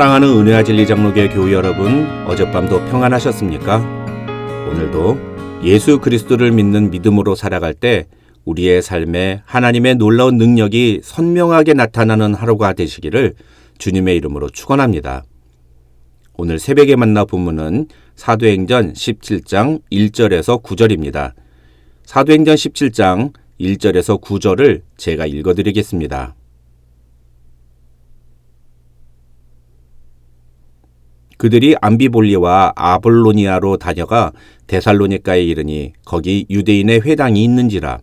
사랑하는 은혜와 진리 장로교회 교우 여러분, 어젯밤도 평안하셨습니까? 오늘도 예수 그리스도를 믿는 믿음으로 살아갈 때 우리의 삶에 하나님의 놀라운 능력이 선명하게 나타나는 하루가 되시기를 주님의 이름으로 축원합니다. 오늘 새벽에 만나 본문은 사도행전 17장 1절에서 9절입니다. 사도행전 17장 1절에서 9절을 제가 읽어드리겠습니다. 그들이 암비볼리와 아볼로니아로 다녀가 데살로니가에 이르니 거기 유대인의 회당이 있는지라.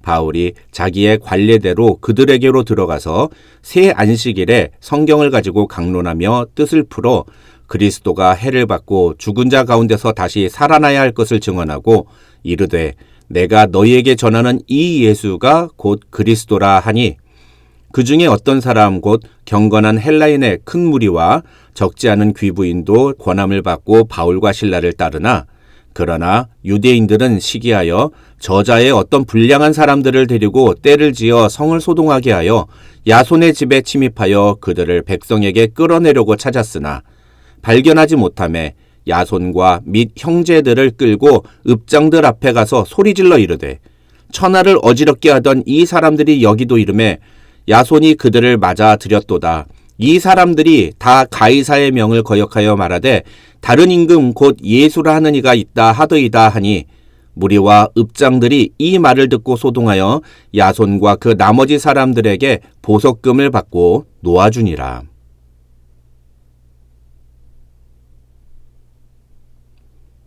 바울이 자기의 관례대로 그들에게로 들어가서 새 안식일에 성경을 가지고 강론하며 뜻을 풀어 그리스도가 해를 받고 죽은 자 가운데서 다시 살아나야 할 것을 증언하고 이르되 내가 너희에게 전하는 이 예수가 곧 그리스도라 하니 그 중에 어떤 사람 곧 경건한 헬라인의 큰 무리와 적지 않은 귀부인도 권함을 받고 바울과 실라를 따르나 그러나 유대인들은 시기하여 저자의 어떤 불량한 사람들을 데리고 떼를 지어 성을 소동하게 하여 야손의 집에 침입하여 그들을 백성에게 끌어내려고 찾았으나 발견하지 못하매 야손과 및 형제들을 끌고 읍장들 앞에 가서 소리질러 이르되 천하를 어지럽게 하던 이 사람들이 여기도 이르매 야손이 그들을 맞아 들였도다. 이 사람들이 다 가이사의 명을 거역하여 말하되 다른 임금 곧 예수라 하는 이가 있다 하더이다 하니 무리와 읍장들이 이 말을 듣고 소동하여 야손과 그 나머지 사람들에게 보석금을 받고 놓아주니라.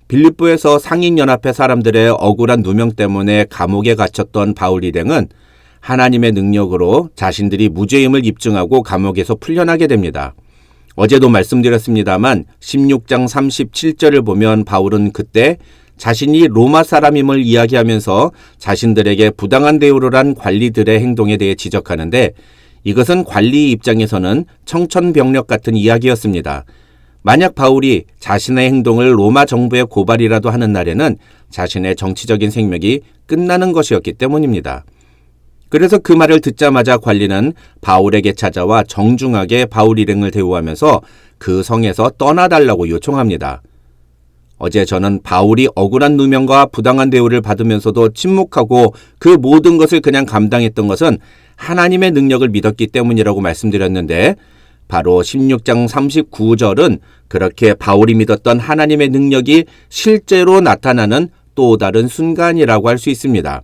빌립보에서 상인연합회 사람들의 억울한 누명 때문에 감옥에 갇혔던 바울 일행은 하나님의 능력으로 자신들이 무죄임을 입증하고 감옥에서 풀려나게 됩니다. 어제도 말씀드렸습니다만 16장 37절을 보면 바울은 그때 자신이 로마 사람임을 이야기하면서 자신들에게 부당한 대우를 한 관리들의 행동에 대해 지적하는데 이것은 관리 입장에서는 청천벽력 같은 이야기였습니다. 만약 바울이 자신의 행동을 로마 정부에 고발이라도 하는 날에는 자신의 정치적인 생명이 끝나는 것이었기 때문입니다. 그래서 그 말을 듣자마자 관리는 바울에게 찾아와 정중하게 바울 일행을 대우하면서 그 성에서 떠나달라고 요청합니다. 어제 저는 바울이 억울한 누명과 부당한 대우를 받으면서도 침묵하고 그 모든 것을 그냥 감당했던 것은 하나님의 능력을 믿었기 때문이라고 말씀드렸는데 바로 16장 39절은 그렇게 바울이 믿었던 하나님의 능력이 실제로 나타나는 또 다른 순간이라고 할 수 있습니다.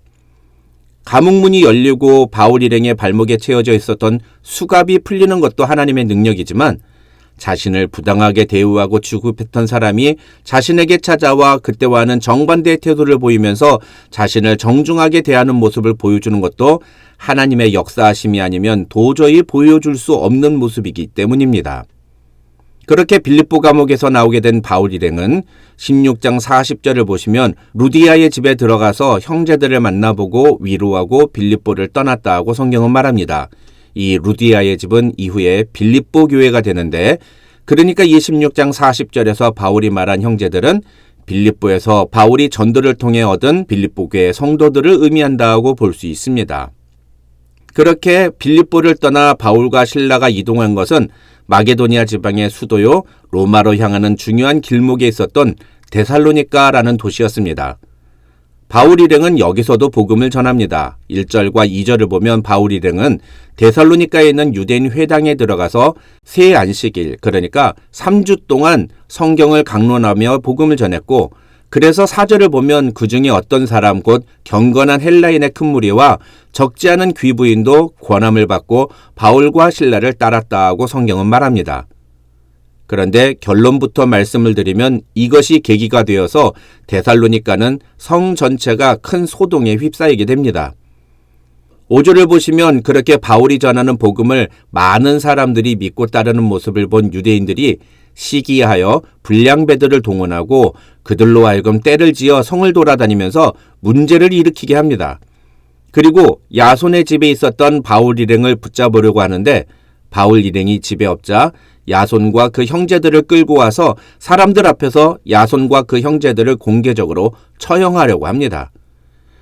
감옥문이 열리고 바울 일행의 발목에 채워져 있었던 수갑이 풀리는 것도 하나님의 능력이지만 자신을 부당하게 대우하고 취급했던 사람이 자신에게 찾아와 그때와는 정반대의 태도를 보이면서 자신을 정중하게 대하는 모습을 보여주는 것도 하나님의 역사하심이 아니면 도저히 보여줄 수 없는 모습이기 때문입니다. 그렇게 빌립보 감옥에서 나오게 된 바울 일행은 16장 40절을 보시면 루디아의 집에 들어가서 형제들을 만나보고 위로하고 빌립보를 떠났다 하고 성경은 말합니다. 이 루디아의 집은 이후에 빌립보 교회가 되는데 그러니까 이 16장 40절에서 바울이 말한 형제들은 빌립보에서 바울이 전도를 통해 얻은 빌립보 교회 성도들을 의미한다고 볼 수 있습니다. 그렇게 빌립보를 떠나 바울과 실라가 이동한 것은 마게도니아 지방의 수도요 로마로 향하는 중요한 길목에 있었던 데살로니가라는 도시였습니다. 바울 일행은 여기서도 복음을 전합니다. 1절과 2절을 보면 바울 일행은 데살로니가에 있는 유대인 회당에 들어가서 새 안식일 그러니까 3주 동안 성경을 강론하며 복음을 전했고 그래서 4절을 보면 그 중에 어떤 사람 곧 경건한 헬라인의 큰 무리와 적지 않은 귀부인도 권함을 받고 바울과 실라를 따랐다고 성경은 말합니다. 그런데 결론부터 말씀을 드리면 이것이 계기가 되어서 데살로니가는 성 전체가 큰 소동에 휩싸이게 됩니다. 5절을 보시면 그렇게 바울이 전하는 복음을 많은 사람들이 믿고 따르는 모습을 본 유대인들이 시기하여 불량배들을 동원하고 그들로 하여금 떼를 지어 성을 돌아다니면서 문제를 일으키게 합니다. 그리고 야손의 집에 있었던 바울 일행을 붙잡으려고 하는데 바울 일행이 집에 없자 야손과 그 형제들을 끌고 와서 사람들 앞에서 야손과 그 형제들을 공개적으로 처형하려고 합니다.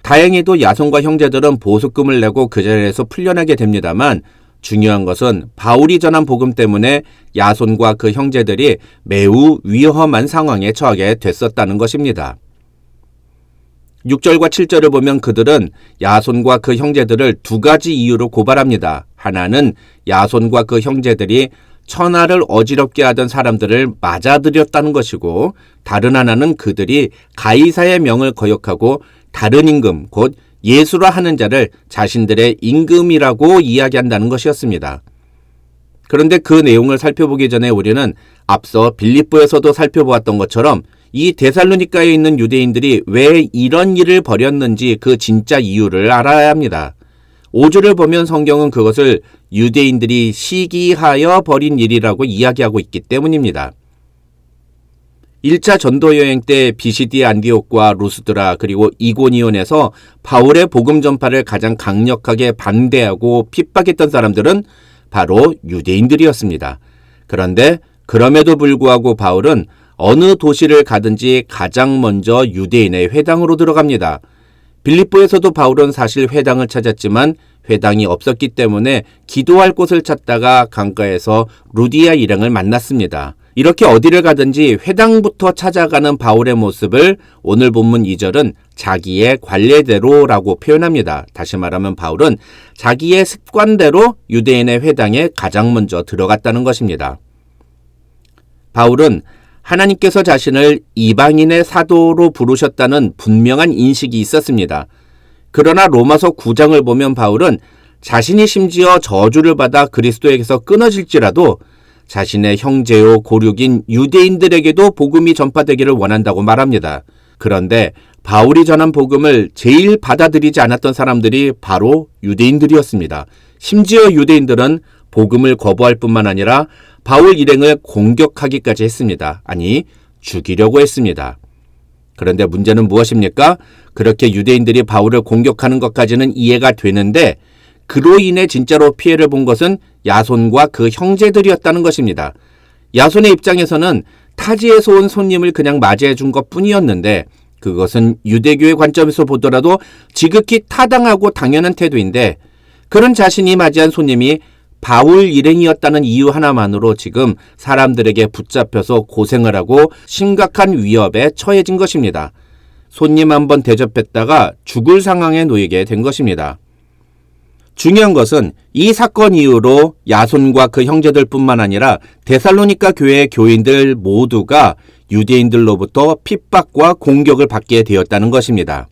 다행히도 야손과 형제들은 보석금을 내고 그 자리에서 풀려나게 됩니다만 중요한 것은 바울이 전한 복음 때문에 야손과 그 형제들이 매우 위험한 상황에 처하게 됐었다는 것입니다. 6절과 7절을 보면 그들은 야손과 그 형제들을 두 가지 이유로 고발합니다. 하나는 야손과 그 형제들이 천하를 어지럽게 하던 사람들을 맞아들였다는 것이고, 다른 하나는 그들이 가이사의 명을 거역하고 다른 임금, 곧 예수라 하는 자를 자신들의 임금이라고 이야기한다는 것이었습니다. 그런데 그 내용을 살펴보기 전에 우리는 앞서 빌립보에서도 살펴보았던 것처럼 이 데살로니가에 있는 유대인들이 왜 이런 일을 벌였는지 그 진짜 이유를 알아야 합니다. 5절을 보면 성경은 그것을 유대인들이 시기하여 벌인 일이라고 이야기하고 있기 때문입니다. 1차 전도여행 때 비시디 안디옥과 루스드라 그리고 이고니온에서 바울의 복음 전파를 가장 강력하게 반대하고 핍박했던 사람들은 바로 유대인들이었습니다. 그런데 그럼에도 불구하고 바울은 어느 도시를 가든지 가장 먼저 유대인의 회당으로 들어갑니다. 빌립보에서도 바울은 사실 회당을 찾았지만 회당이 없었기 때문에 기도할 곳을 찾다가 강가에서 루디아 일행을 만났습니다. 이렇게 어디를 가든지 회당부터 찾아가는 바울의 모습을 오늘 본문 2절은 자기의 관례대로라고 표현합니다. 다시 말하면 바울은 자기의 습관대로 유대인의 회당에 가장 먼저 들어갔다는 것입니다. 바울은 하나님께서 자신을 이방인의 사도로 부르셨다는 분명한 인식이 있었습니다. 그러나 로마서 9장을 보면 바울은 자신이 심지어 저주를 받아 그리스도에게서 끊어질지라도 자신의 형제요 고륙인 유대인들에게도 복음이 전파되기를 원한다고 말합니다. 그런데 바울이 전한 복음을 제일 받아들이지 않았던 사람들이 바로 유대인들이었습니다. 심지어 유대인들은 복음을 거부할 뿐만 아니라 바울 일행을 공격하기까지 했습니다. 아니, 죽이려고 했습니다. 그런데 문제는 무엇입니까? 그렇게 유대인들이 바울을 공격하는 것까지는 이해가 되는데 그로 인해 진짜로 피해를 본 것은 야손과 그 형제들이었다는 것입니다. 야손의 입장에서는 타지에서 온 손님을 그냥 맞이해 준 것뿐이었는데 그것은 유대교의 관점에서 보더라도 지극히 타당하고 당연한 태도인데 그런 자신이 맞이한 손님이 바울 일행이었다는 이유 하나만으로 지금 사람들에게 붙잡혀서 고생을 하고 심각한 위협에 처해진 것입니다. 손님 한번 대접했다가 죽을 상황에 놓이게 된 것입니다. 중요한 것은 이 사건 이후로 야손과 그 형제들뿐만 아니라 데살로니가 교회의 교인들 모두가 유대인들로부터 핍박과 공격을 받게 되었다는 것입니다.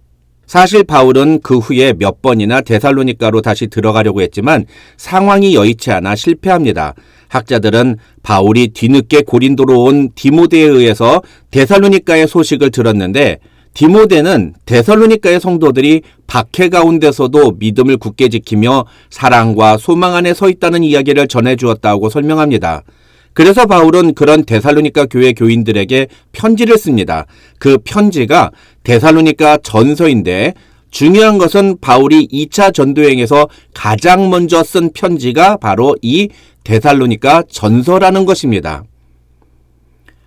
사실 바울은 그 후에 몇 번이나 데살로니가로 다시 들어가려고 했지만 상황이 여의치 않아 실패합니다. 학자들은 바울이 뒤늦게 고린도로 온 디모데에 의해서 데살로니가의 소식을 들었는데 디모데는 데살로니가의 성도들이 박해 가운데서도 믿음을 굳게 지키며 사랑과 소망 안에 서 있다는 이야기를 전해주었다고 설명합니다. 그래서 바울은 그런 데살로니가 교회 교인들에게 편지를 씁니다. 그 편지가 데살로니가 전서인데 중요한 것은 바울이 2차 전도여행에서 가장 먼저 쓴 편지가 바로 이 데살로니가 전서라는 것입니다.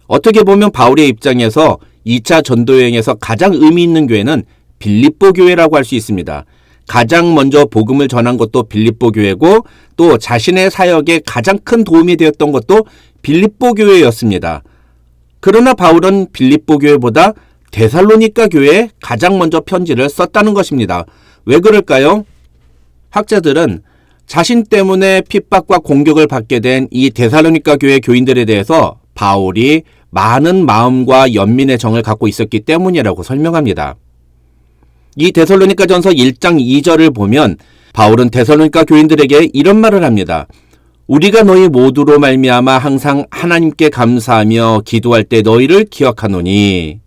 어떻게 보면 바울의 입장에서 2차 전도여행에서 가장 의미 있는 교회는 빌립보 교회라고 할 수 있습니다. 가장 먼저 복음을 전한 것도 빌립보 교회고 또 자신의 사역에 가장 큰 도움이 되었던 것도 빌립보 교회였습니다. 그러나 바울은 빌립보 교회보다 데살로니가 교회에 가장 먼저 편지를 썼다는 것입니다. 왜 그럴까요? 학자들은 자신 때문에 핍박과 공격을 받게 된 이 데살로니가 교회 교인들에 대해서 바울이 많은 마음과 연민의 정을 갖고 있었기 때문이라고 설명합니다. 이 데살로니가 전서 1장 2절을 보면 바울은 데살로니가 교인들에게 이런 말을 합니다. 우리가 너희 모두로 말미암아 항상 하나님께 감사하며 기도할 때 너희를 기억하노니.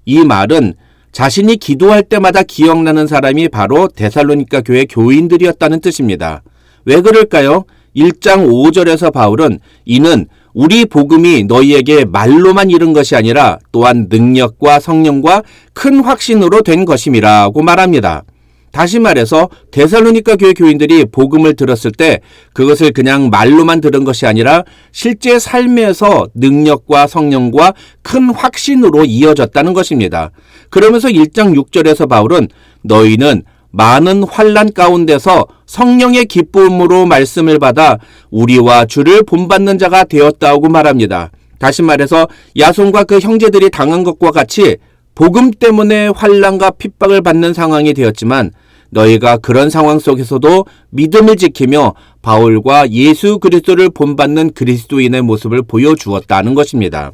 이 말은 자신이 기도할 때마다 기억나는 사람이 바로 데살로니가 교회 교인들이었다는 뜻입니다. 왜 그럴까요? 1장 5절에서 바울은 이는 우리 복음이 너희에게 말로만 이른 것이 아니라 또한 능력과 성령과 큰 확신으로 된 것임이라고 말합니다. 다시 말해서 데살로니가 교회 교인들이 복음을 들었을 때 그것을 그냥 말로만 들은 것이 아니라 실제 삶에서 능력과 성령과 큰 확신으로 이어졌다는 것입니다. 그러면서 1장 6절에서 바울은 너희는 많은 환난 가운데서 성령의 기쁨으로 말씀을 받아 우리와 주를 본받는 자가 되었다고 말합니다. 다시 말해서 야손과 그 형제들이 당한 것과 같이 복음 때문에 환난과 핍박을 받는 상황이 되었지만 너희가 그런 상황 속에서도 믿음을 지키며 바울과 예수 그리스도를 본받는 그리스도인의 모습을 보여주었다는 것입니다.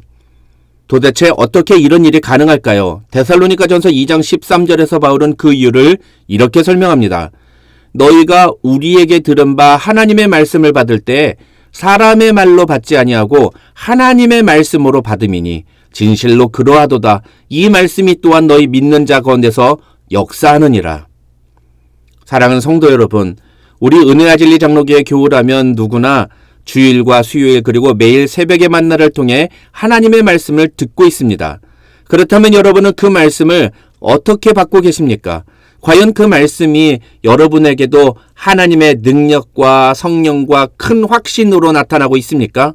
도대체 어떻게 이런 일이 가능할까요? 데살로니가전서 2장 13절에서 바울은 그 이유를 이렇게 설명합니다. 너희가 우리에게 들은 바 하나님의 말씀을 받을 때 사람의 말로 받지 아니하고 하나님의 말씀으로 받음이니 진실로 그러하도다. 이 말씀이 또한 너희 믿는 자 가운데서 역사하느니라. 사랑하는 성도 여러분, 우리 은혜아진리 장로교회 교우라면 누구나 주일과 수요일 그리고 매일 새벽의 만나를 통해 하나님의 말씀을 듣고 있습니다. 그렇다면 여러분은 그 말씀을 어떻게 받고 계십니까? 과연 그 말씀이 여러분에게도 하나님의 능력과 성령과 큰 확신으로 나타나고 있습니까?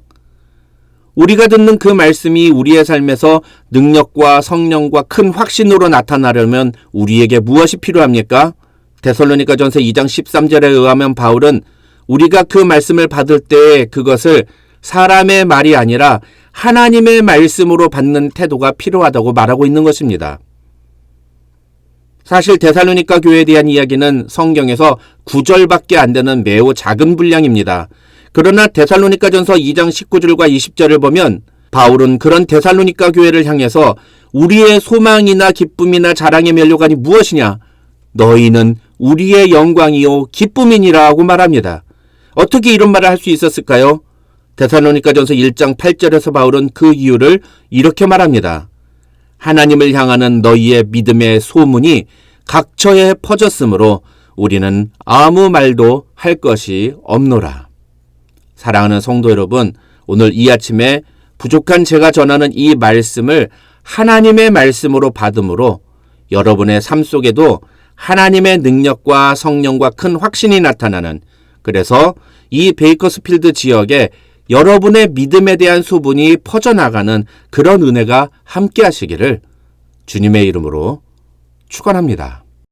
우리가 듣는 그 말씀이 우리의 삶에서 능력과 성령과 큰 확신으로 나타나려면 우리에게 무엇이 필요합니까? 데살로니가전서 2장 13절에 의하면 바울은 우리가 그 말씀을 받을 때 그것을 사람의 말이 아니라 하나님의 말씀으로 받는 태도가 필요하다고 말하고 있는 것입니다. 사실 데살로니가 교회에 대한 이야기는 성경에서 9절밖에 안 되는 매우 작은 분량입니다. 그러나 데살로니가전서 2장 19절과 20절을 보면 바울은 그런 데살로니가 교회를 향해서 우리의 소망이나 기쁨이나 자랑의 면류관이 무엇이냐? 너희는 우리의 영광이요 기쁨이니라 하고 말합니다. 어떻게 이런 말을 할 수 있었을까요? 데살로니가전서 1장 8절에서 바울은 그 이유를 이렇게 말합니다. 하나님을 향하는 너희의 믿음의 소문이 각처에 퍼졌으므로 우리는 아무 말도 할 것이 없노라. 사랑하는 성도 여러분, 오늘 이 아침에 부족한 제가 전하는 이 말씀을 하나님의 말씀으로 받음으로 여러분의 삶 속에도 하나님의 능력과 성령과 큰 확신이 나타나는, 그래서 이 베이커스필드 지역에 여러분의 믿음에 대한 소문이 퍼져나가는 그런 은혜가 함께 하시기를 주님의 이름으로 축원합니다.